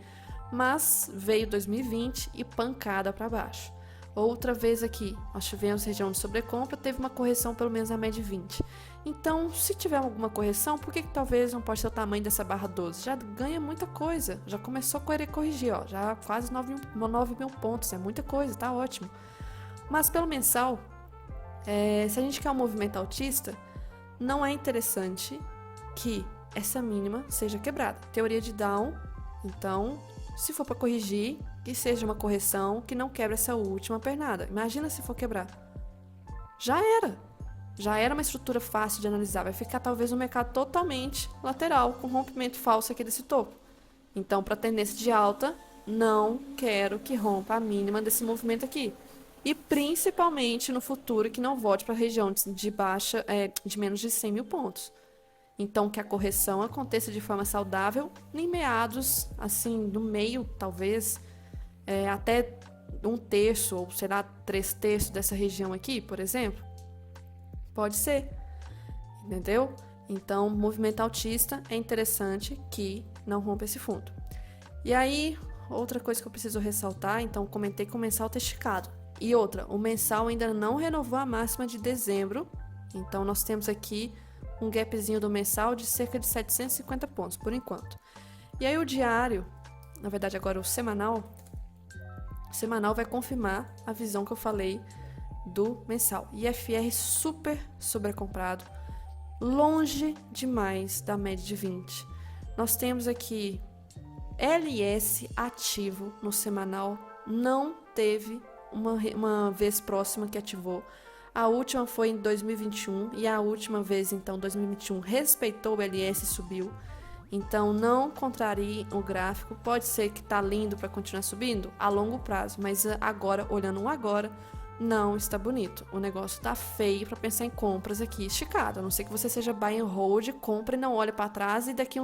mas veio 2020 e pancada para baixo. Outra vez aqui, nós tivemos região de sobrecompra, teve uma correção pelo menos na média 20. Então, se tiver alguma correção, por que talvez não pode ser o tamanho dessa barra 12? Já ganha muita coisa, já começou a querer corrigir, ó, já quase 9 mil pontos, é muita coisa, tá ótimo. Mas pelo mensal, se a gente quer um movimento altista, não é interessante que essa mínima seja quebrada. Teoria de Down, então, se for para corrigir, que seja uma correção que não quebre essa última pernada. Imagina se for quebrar. Já era uma estrutura fácil de analisar, vai ficar talvez um mercado totalmente lateral, com rompimento falso aqui desse topo. Então, para tendência de alta, não quero que rompa a mínima desse movimento aqui. e principalmente no futuro que não volte para a região de baixa, de menos de 100 mil pontos. Então, que a correção aconteça de forma saudável em meados, assim, no meio, talvez, até 1/3 ou será 3/3 dessa região aqui, por exemplo. Pode ser, entendeu? Então, movimento altista é interessante que não rompa esse fundo. E aí, outra coisa que eu preciso ressaltar, então comentei que o mensal está esticado. E outra, o mensal ainda não renovou a máxima de dezembro, então nós temos aqui um gapzinho do mensal de cerca de 750 pontos, por enquanto. E aí o diário, na verdade agora o semanal vai confirmar a visão que eu falei do mensal. IFR super sobrecomprado, longe demais da média de 20. Nós temos aqui LS ativo no semanal, não teve uma vez próxima que ativou. A última foi em 2021 e a última vez, então, 2021, respeitou o LS e subiu. Então, não contrarie o gráfico. Pode ser que tá lindo para continuar subindo a longo prazo, mas agora, olhando um agora, não está bonito. O negócio tá feio para pensar em compras aqui esticado. A não ser que você seja buy and hold, compra e não olha para trás e daqui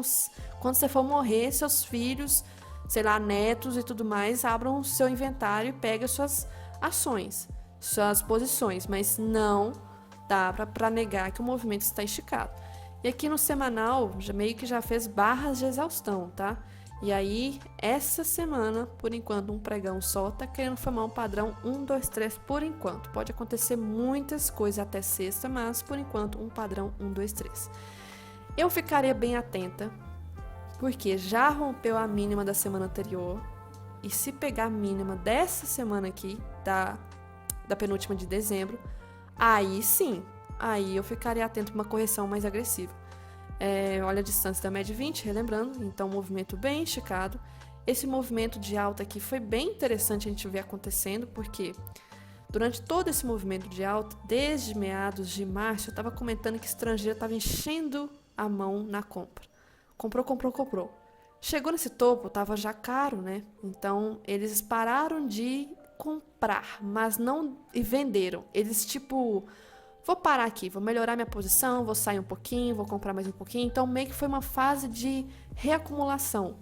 quando você for morrer, seus filhos, sei lá, netos e tudo mais, abram o seu inventário e peguem suas ações, suas posições, mas não dá para negar que o movimento está esticado. E aqui no semanal, meio que já fez barras de exaustão, tá? E aí, essa semana, por enquanto, um pregão só tá querendo formar um padrão 1, 2, 3 por enquanto. Pode acontecer muitas coisas até sexta, mas por enquanto um padrão 1, 2, 3. Eu ficaria bem atenta, porque já rompeu a mínima da semana anterior, e se pegar a mínima dessa semana aqui, da penúltima de dezembro, aí sim, aí eu ficaria atento para uma correção mais agressiva. Olha a distância da média 20, relembrando, então movimento bem esticado. Esse movimento de alta aqui foi bem interessante a gente ver acontecendo, porque durante todo esse movimento de alta, desde meados de março, eu estava comentando que estrangeiro estava enchendo a mão na compra. Comprou. Chegou nesse topo, estava já caro, né? Então, eles pararam de comprar, mas não venderam. Eles, vou parar aqui, vou melhorar minha posição, vou sair um pouquinho, vou comprar mais um pouquinho. Então, meio que foi uma fase de reacumulação.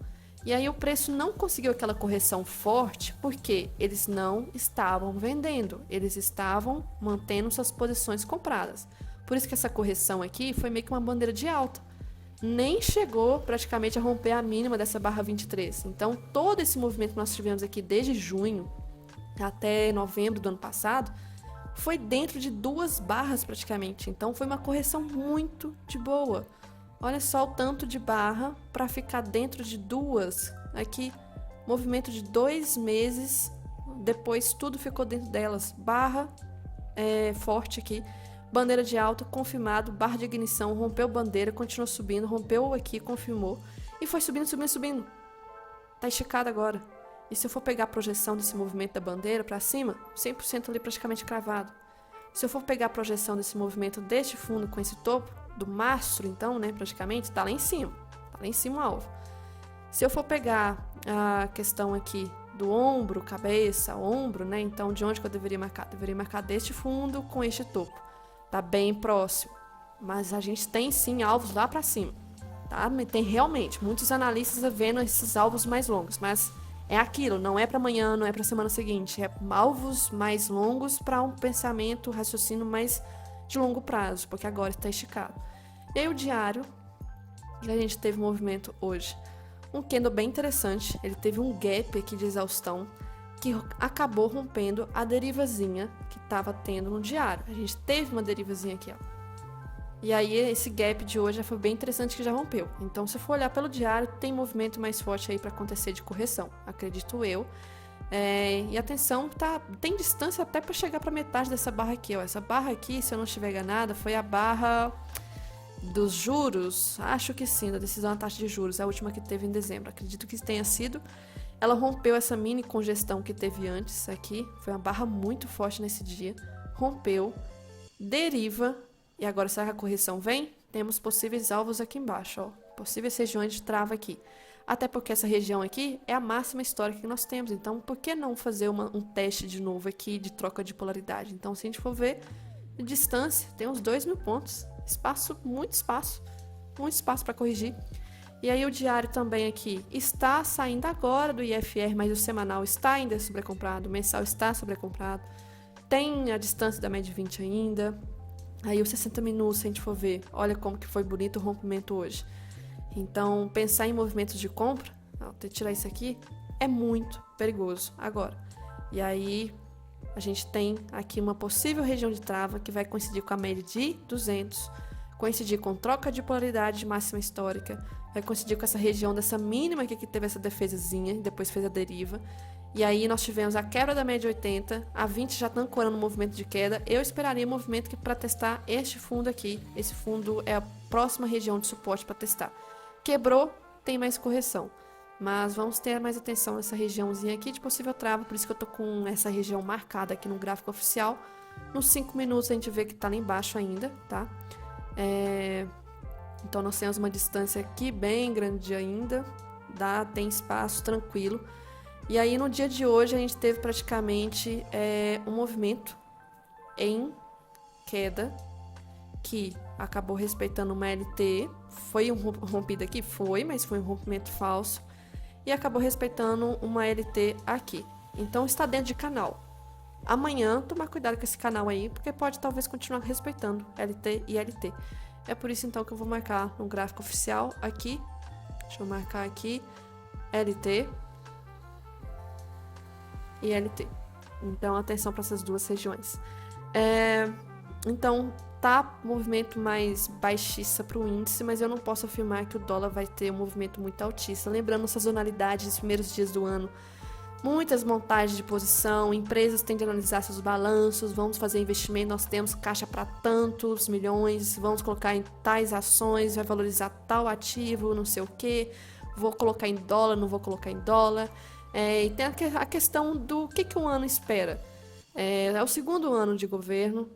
E aí o preço não conseguiu aquela correção forte porque eles não estavam vendendo, eles estavam mantendo suas posições compradas. Por isso que essa correção aqui foi meio que uma bandeira de alta. Nem chegou praticamente a romper a mínima dessa barra 23. Então, todo esse movimento que nós tivemos aqui desde junho até novembro do ano passado foi dentro de 2 barras praticamente. Então, foi uma correção muito de boa. Olha só o tanto de barra para ficar dentro de 2. Aqui, movimento de 2 meses, depois tudo ficou dentro delas. Barra forte aqui, bandeira de alta, confirmado, barra de ignição, rompeu bandeira, continuou subindo, rompeu aqui, confirmou, e foi subindo. Tá esticado agora. E se eu for pegar a projeção desse movimento da bandeira para cima, 100% ali praticamente cravado. Se eu for pegar a projeção desse movimento deste fundo com esse topo, do mastro, então, né, praticamente, tá lá em cima o alvo. Se eu for pegar a questão aqui do ombro, cabeça, ombro, né, então de onde que eu deveria marcar? Deveria marcar deste fundo com este topo. Tá bem próximo, mas a gente tem sim alvos lá para cima, tá? Tem realmente muitos analistas vendo esses alvos mais longos, mas é aquilo, não é para amanhã, não é para semana seguinte, é alvos mais longos para um pensamento, raciocínio mais de longo prazo, porque agora está esticado. E aí o diário, a gente teve movimento hoje, um candle bem interessante, ele teve um gap aqui de exaustão, que acabou rompendo a derivazinha que estava tendo no diário. A gente teve uma derivazinha aqui, ó. E aí esse gap de hoje já foi bem interessante que já rompeu. Então, se for olhar pelo diário, tem movimento mais forte aí para acontecer de correção, acredito eu. E atenção, tem distância até para chegar para metade dessa barra aqui, ó. Essa barra aqui, se eu não estiver enganada, foi a barra dos juros. Acho que sim, da decisão da taxa de juros, a última que teve em dezembro. Acredito que tenha sido. Ela rompeu essa mini congestão que teve antes aqui. Foi uma barra muito forte nesse dia. Rompeu, deriva. E agora, será que a correção vem? Temos possíveis alvos aqui embaixo, ó. Possíveis regiões de trava aqui. Até porque essa região aqui é a máxima histórica que nós temos. Então, por que não fazer um teste de novo aqui de troca de polaridade? Então, se a gente for ver de distância, tem uns 2.000 pontos. Espaço, muito espaço para corrigir. E aí o diário também aqui está saindo agora do IFR, mas o semanal está ainda sobrecomprado, o mensal está sobrecomprado. Tem a distância da média 20 ainda. Aí os 60 minutos, se a gente for ver, olha como que foi bonito o rompimento hoje. Então, pensar em movimentos de compra, vou ter que tirar isso aqui, é muito perigoso agora. E aí, a gente tem aqui uma possível região de trava que vai coincidir com a média de 200, coincidir com troca de polaridade de máxima histórica, vai coincidir com essa região dessa mínima aqui que teve essa defesazinha, depois fez a deriva. E aí nós tivemos a quebra da média 80, a 20 já está ancorando o movimento de queda. Eu esperaria um movimento para testar este fundo aqui. Esse fundo é a próxima região de suporte para testar. Quebrou, tem mais correção. Mas vamos ter mais atenção nessa regiãozinha aqui de possível trava, por isso que eu tô com essa região marcada aqui no gráfico oficial. Nos 5 minutos a gente vê que tá lá embaixo ainda, tá? Então nós temos uma distância aqui bem grande ainda, tem espaço tranquilo. E aí no dia de hoje a gente teve praticamente um movimento em queda que acabou respeitando uma LT. Foi rompido aqui? Foi, mas foi um rompimento falso. E acabou respeitando uma LT aqui. Então está dentro de canal. Amanhã, tomar cuidado com esse canal aí, porque pode talvez continuar respeitando LT e LT. É por isso então que eu vou marcar no gráfico oficial aqui. Deixa eu marcar aqui LT e LT. Então atenção para essas duas regiões. Então tá movimento mais baixista para o índice, mas eu não posso afirmar que o dólar vai ter um movimento muito altista. Lembrando sazonalidade dos primeiros dias do ano, muitas montagens de posição, empresas têm de analisar seus balanços, vamos fazer investimento, nós temos caixa para tantos milhões, vamos colocar em tais ações, vai valorizar tal ativo, não sei o que, vou colocar em dólar, não vou colocar em dólar. E tem a questão do que o ano espera. É o segundo ano de governo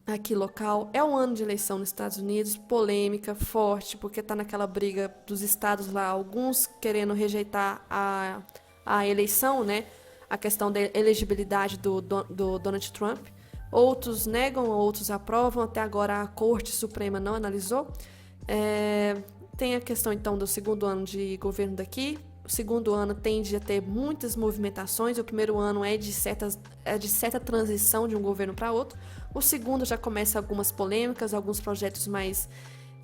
aqui local, é um ano de eleição nos Estados Unidos, polêmica, forte, porque está naquela briga dos estados lá, alguns querendo rejeitar a eleição, né? A questão da elegibilidade do Donald Trump. Outros negam, outros aprovam, até agora a Corte Suprema não analisou. Tem a questão então do segundo ano de governo daqui. O segundo ano tende a ter muitas movimentações. O primeiro ano é de certa transição de um governo para outro. O segundo já começa algumas polêmicas, alguns projetos mais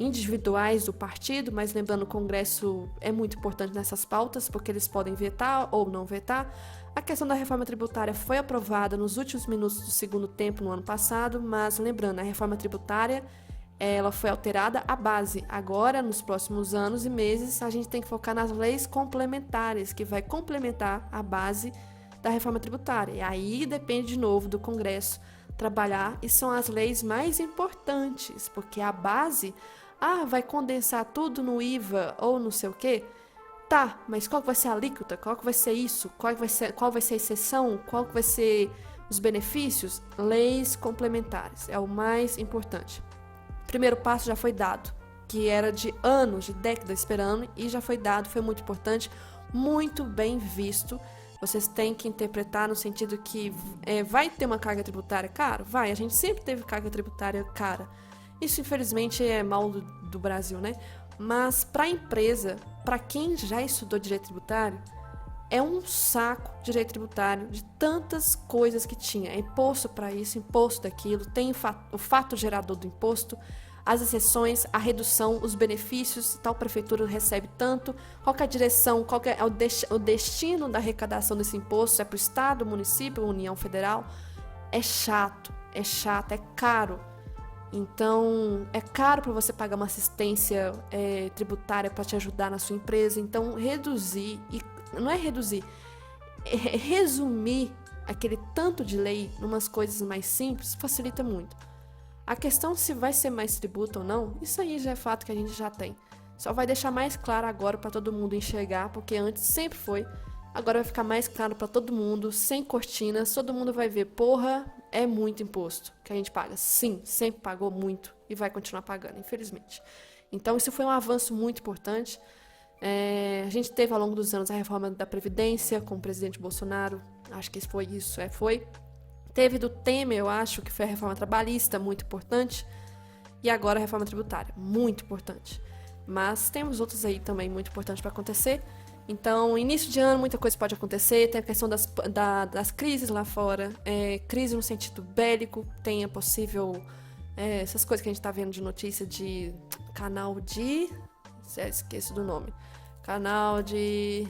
individuais do partido, mas lembrando, o Congresso é muito importante nessas pautas, porque eles podem vetar ou não vetar. A questão da reforma tributária foi aprovada nos últimos minutos do segundo tempo no ano passado, mas lembrando, a reforma tributária ela foi alterada à base. Agora, nos próximos anos e meses, a gente tem que focar nas leis complementares, que vai complementar a base da reforma tributária. E aí depende de novo do Congresso trabalhar, e são as leis mais importantes, porque a base, vai condensar tudo no IVA ou não sei o quê. Tá, mas qual que vai ser a alíquota? Qual que vai ser isso? Qual vai ser a exceção? Qual que vai ser os benefícios? Leis complementares, é o mais importante. Primeiro passo já foi dado, que era de anos, de décadas esperando, e já foi dado, foi muito importante, muito bem visto. Vocês têm que interpretar no sentido que vai ter uma carga tributária cara? Vai, a gente sempre teve carga tributária cara. Isso, infelizmente, é mal do Brasil, né? Mas para a empresa, para quem já estudou direito tributário, é um saco direito tributário de tantas coisas que tinha. É imposto para isso, imposto daquilo, tem o fato gerador do imposto, as exceções, a redução, os benefícios, tal prefeitura recebe tanto, qual que é a direção, qual que é o destino da arrecadação desse imposto, é para o Estado, município, União Federal. É chato, é caro. Então, é caro para você pagar uma assistência tributária para te ajudar na sua empresa. Então, reduzir, e não é reduzir, é resumir aquele tanto de lei em umas coisas mais simples facilita muito. A questão se vai ser mais tributo ou não, isso aí já é fato que a gente já tem. Só vai deixar mais claro agora para todo mundo enxergar, porque antes sempre foi. Agora vai ficar mais claro para todo mundo, sem cortinas, todo mundo vai ver, porra, é muito imposto que a gente paga. Sim, sempre pagou muito e vai continuar pagando, infelizmente. Então isso foi um avanço muito importante. A gente teve ao longo dos anos a reforma da Previdência com o presidente Bolsonaro, acho que foi isso, foi. Teve do Temer, eu acho, que foi a reforma trabalhista, muito importante, e agora a reforma tributária, muito importante. Mas temos outros aí também muito importantes para acontecer. Então, início de ano, muita coisa pode acontecer. Tem a questão das crises lá fora, crise no sentido bélico, tem a possível... essas coisas que a gente está vendo de notícia de canal de... esqueço do nome. Canal de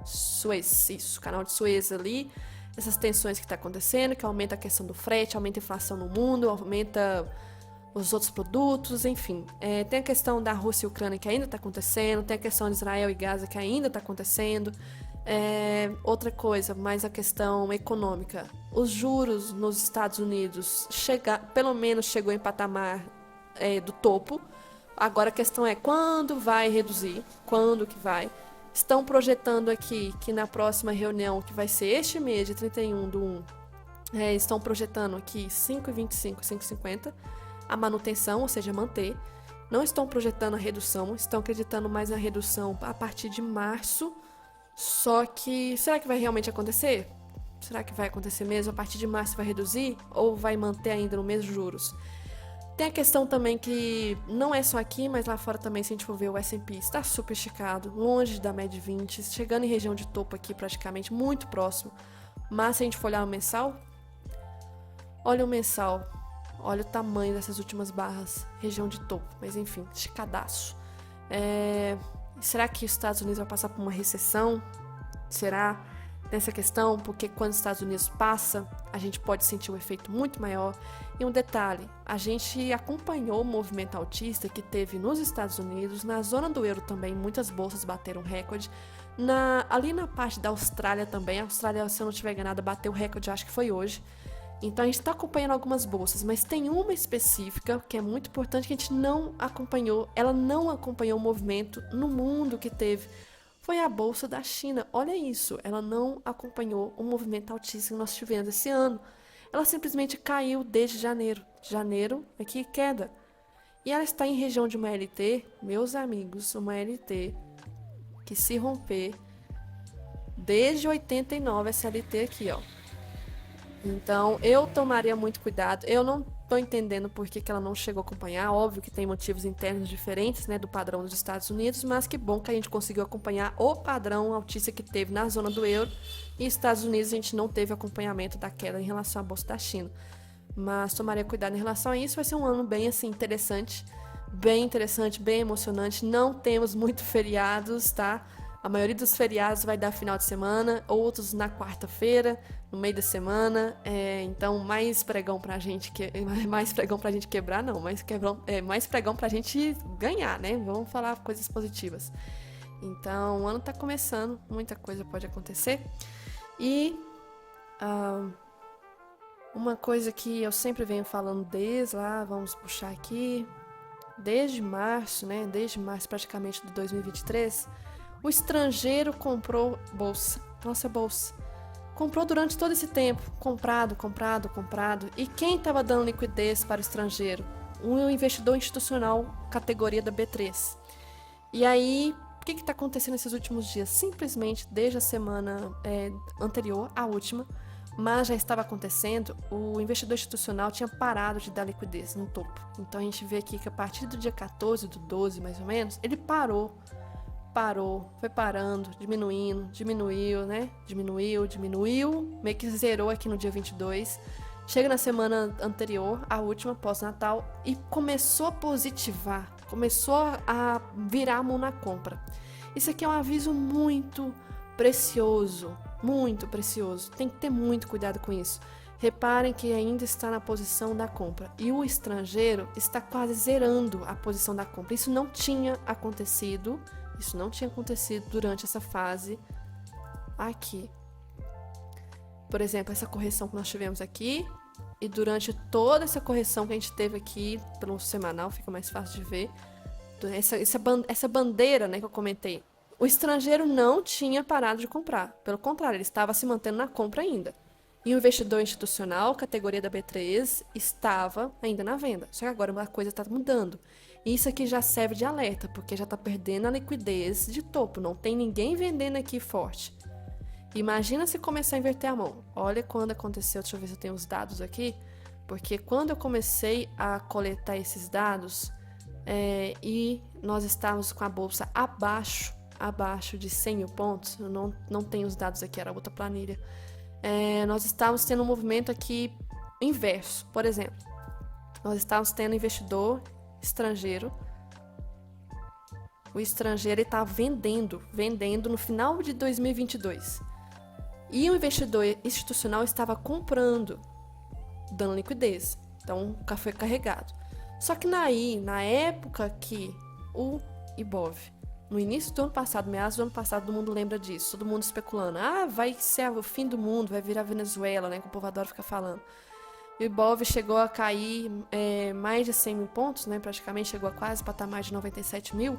Suez, isso, canal de Suez ali. Essas tensões que está acontecendo, que aumenta a questão do frete, aumenta a inflação no mundo, aumenta os outros produtos, enfim. Tem a questão da Rússia e Ucrânia que ainda está acontecendo, tem a questão de Israel e Gaza que ainda está acontecendo. Outra coisa, mais a questão econômica. Os juros nos Estados Unidos pelo menos chegou em patamar do topo. Agora a questão é quando vai reduzir, quando que vai. Estão projetando aqui que na próxima reunião, que vai ser este mês de 31/1, estão projetando aqui 5,25, 5,50 a manutenção, ou seja, manter. Não estão projetando a redução, estão acreditando mais na redução a partir de março. Só que, será que vai realmente acontecer? Será que vai acontecer mesmo? A partir de março vai reduzir ou vai manter ainda no mesmo juros? Tem a questão também que não é só aqui, mas lá fora também, se a gente for ver, o S&P está super esticado, longe da média 20, chegando em região de topo aqui praticamente, muito próximo. Mas se a gente for olhar o mensal, olha o mensal, olha o tamanho dessas últimas barras, região de topo, mas enfim, esticadaço. Será que os Estados Unidos vão passar por uma recessão? Será? Nessa questão, porque quando os Estados Unidos passa, a gente pode sentir um efeito muito maior. E um detalhe, a gente acompanhou o movimento altista que teve nos Estados Unidos, na zona do euro também, muitas bolsas bateram recorde. Ali na parte da Austrália também, a Austrália, se eu não estiver enganada, bateu recorde, acho que foi hoje. Então a gente está acompanhando algumas bolsas, mas tem uma específica que é muito importante que a gente não acompanhou, ela não acompanhou o movimento no mundo que teve. Foi a Bolsa da China. Olha isso, ela não acompanhou o movimento altista que nós tivemos esse ano. Ela simplesmente caiu desde janeiro. Janeiro, aqui, queda. E ela está em região de uma LT, meus amigos, uma LT que se romper desde 89, essa LT aqui, ó. Então, eu tomaria muito cuidado. Eu não tô entendendo por que ela não chegou a acompanhar. Óbvio que tem motivos internos diferentes, né, do padrão dos Estados Unidos, mas que bom que a gente conseguiu acompanhar o padrão altista que teve na zona do euro. E Estados Unidos a gente não teve acompanhamento da queda em relação à Bolsa da China. Mas tomaria cuidado em relação a isso. Vai ser um ano bem assim interessante, bem emocionante. Não temos muito feriados, tá? A maioria dos feriados vai dar final de semana, outros na quarta-feira, no meio da semana. Então, mais pregão pra gente quebrar, não, mais pregão pra gente ganhar, né? Vamos falar coisas positivas. Então, o ano tá começando, muita coisa pode acontecer. E uma coisa que eu sempre venho falando desde lá, vamos puxar aqui, desde março, né? Desde março praticamente de 2023. O estrangeiro comprou bolsa, nossa bolsa. Comprou durante todo esse tempo, comprado. E quem estava dando liquidez para o estrangeiro? Um investidor institucional, categoria da B3. E aí, o que está acontecendo nesses últimos dias? Simplesmente, desde a semana anterior, a última, mas já estava acontecendo, o investidor institucional tinha parado de dar liquidez no topo. Então a gente vê aqui que a partir do dia 14 do 12, mais ou menos, ele parou, foi parando, diminuiu, né? Diminuiu, meio que zerou aqui no dia 22. Chega na semana anterior, a última, pós-Natal, e começou a positivar, começou a virar a mão na compra. Isso aqui é um aviso muito precioso, tem que ter muito cuidado com isso. Reparem que ainda está na posição da compra, e o estrangeiro está quase zerando a posição da compra. Isso não tinha acontecido durante essa fase aqui. Por exemplo, essa correção que nós tivemos aqui, e durante toda essa correção que a gente teve aqui, pelo semanal, fica mais fácil de ver, essa bandeira, né, que eu comentei, o estrangeiro não tinha parado de comprar. Pelo contrário, ele estava se mantendo na compra ainda. E o investidor institucional, categoria da B3, estava ainda na venda. Só que agora a coisa está mudando. Isso aqui já serve de alerta, porque já está perdendo a liquidez de topo, não tem ninguém vendendo aqui forte. Imagina se começar a inverter a mão. Olha quando aconteceu, deixa eu ver se eu tenho os dados aqui, porque quando eu comecei a coletar esses dados, e nós estávamos com a bolsa abaixo de 100 mil pontos, eu não tenho os dados aqui, era outra planilha, nós estávamos tendo um movimento aqui inverso. Por exemplo, nós estávamos tendo investidor estrangeiro, o estrangeiro está vendendo no final de 2022, e o investidor institucional estava comprando, dando liquidez, então foi carregado. Só que na época que o Ibov, no início do ano passado, meados do ano passado, todo mundo lembra disso, todo mundo especulando, vai ser o fim do mundo, vai virar Venezuela, né, que o povo adora ficar falando. O Ibov chegou a cair mais de 100 mil pontos, né, praticamente chegou a quase patamar de 97 mil.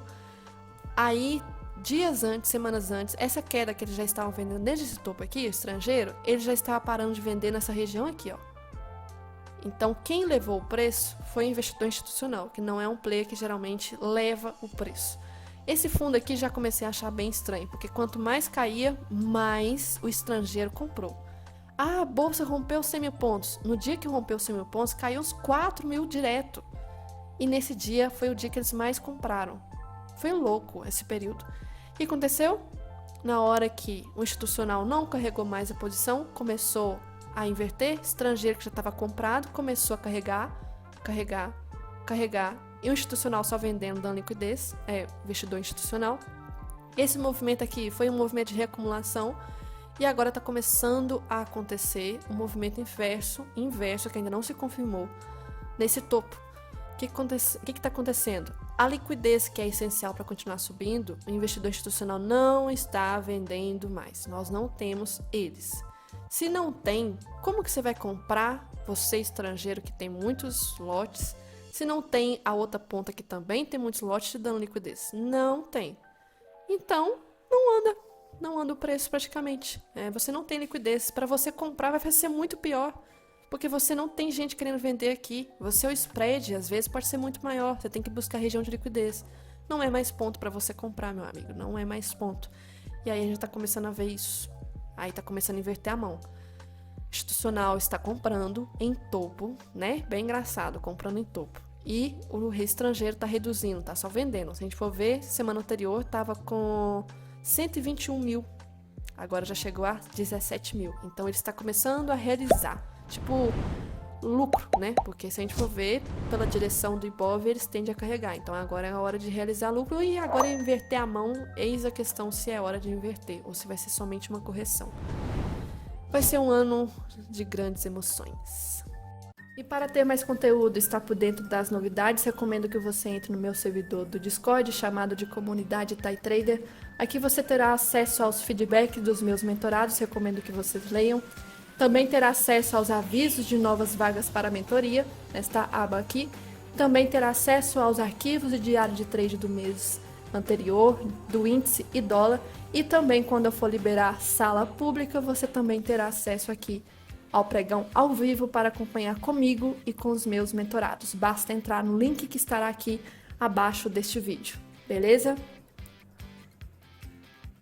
Aí, dias antes, semanas antes, essa queda que eles já estavam vendendo desde esse topo aqui, o estrangeiro, ele já estava parando de vender nessa região aqui, ó. Então, quem levou o preço foi o investidor institucional, que não é um player que geralmente leva o preço. Esse fundo aqui já comecei a achar bem estranho, porque quanto mais caía, mais o estrangeiro comprou. A bolsa rompeu 100 mil pontos. No dia que rompeu 100 mil pontos, caiu uns 4 mil direto. E nesse dia foi o dia que eles mais compraram. Foi louco esse período. O que aconteceu? Na hora que o institucional não carregou mais a posição, começou a inverter, estrangeiro que já estava comprado, começou a carregar, e o institucional só vendendo, dando liquidez, investidor institucional. Esse movimento aqui foi um movimento de reacumulação, e agora está começando a acontecer um movimento inverso, que ainda não se confirmou, nesse topo. O que está acontecendo? A liquidez, que é essencial para continuar subindo, o investidor institucional não está vendendo mais. Nós não temos eles. Se não tem, como que você vai comprar, você estrangeiro que tem muitos lotes, se não tem a outra ponta que também tem muitos lotes te dando liquidez? Não tem. Então, não anda o preço praticamente. Você não tem liquidez. Para você comprar vai ser muito pior, porque você não tem gente querendo vender aqui. O spread, às vezes, pode ser muito maior. Você tem que buscar região de liquidez. Não é mais ponto para você comprar, meu amigo. Não é mais ponto. E aí a gente está começando a ver isso. Aí está começando a inverter a mão. Institucional está comprando em topo, né? Bem engraçado, comprando em topo. E o estrangeiro está reduzindo, está só vendendo. Se a gente for ver, semana anterior estava com 121 mil. Agora já chegou a 17 mil. Então ele está começando a realizar. Tipo, lucro, né? Porque se a gente for ver, pela direção do Ibov, eles tendem a carregar. Então agora é a hora de realizar lucro e agora inverter a mão. Eis a questão se é hora de inverter ou se vai ser somente uma correção. Vai ser um ano de grandes emoções. E para ter mais conteúdo e estar por dentro das novidades, recomendo que você entre no meu servidor do Discord, chamado de Comunidade Thai Trader. Aqui você terá acesso aos feedbacks dos meus mentorados, recomendo que vocês leiam. Também terá acesso aos avisos de novas vagas para mentoria, nesta aba aqui. Também terá acesso aos arquivos de diário de trade do mês anterior, do índice e dólar. E também, quando eu for liberar sala pública, você também terá acesso aqui ao pregão ao vivo para acompanhar comigo e com os meus mentorados. Basta entrar no link que estará aqui abaixo deste vídeo, beleza?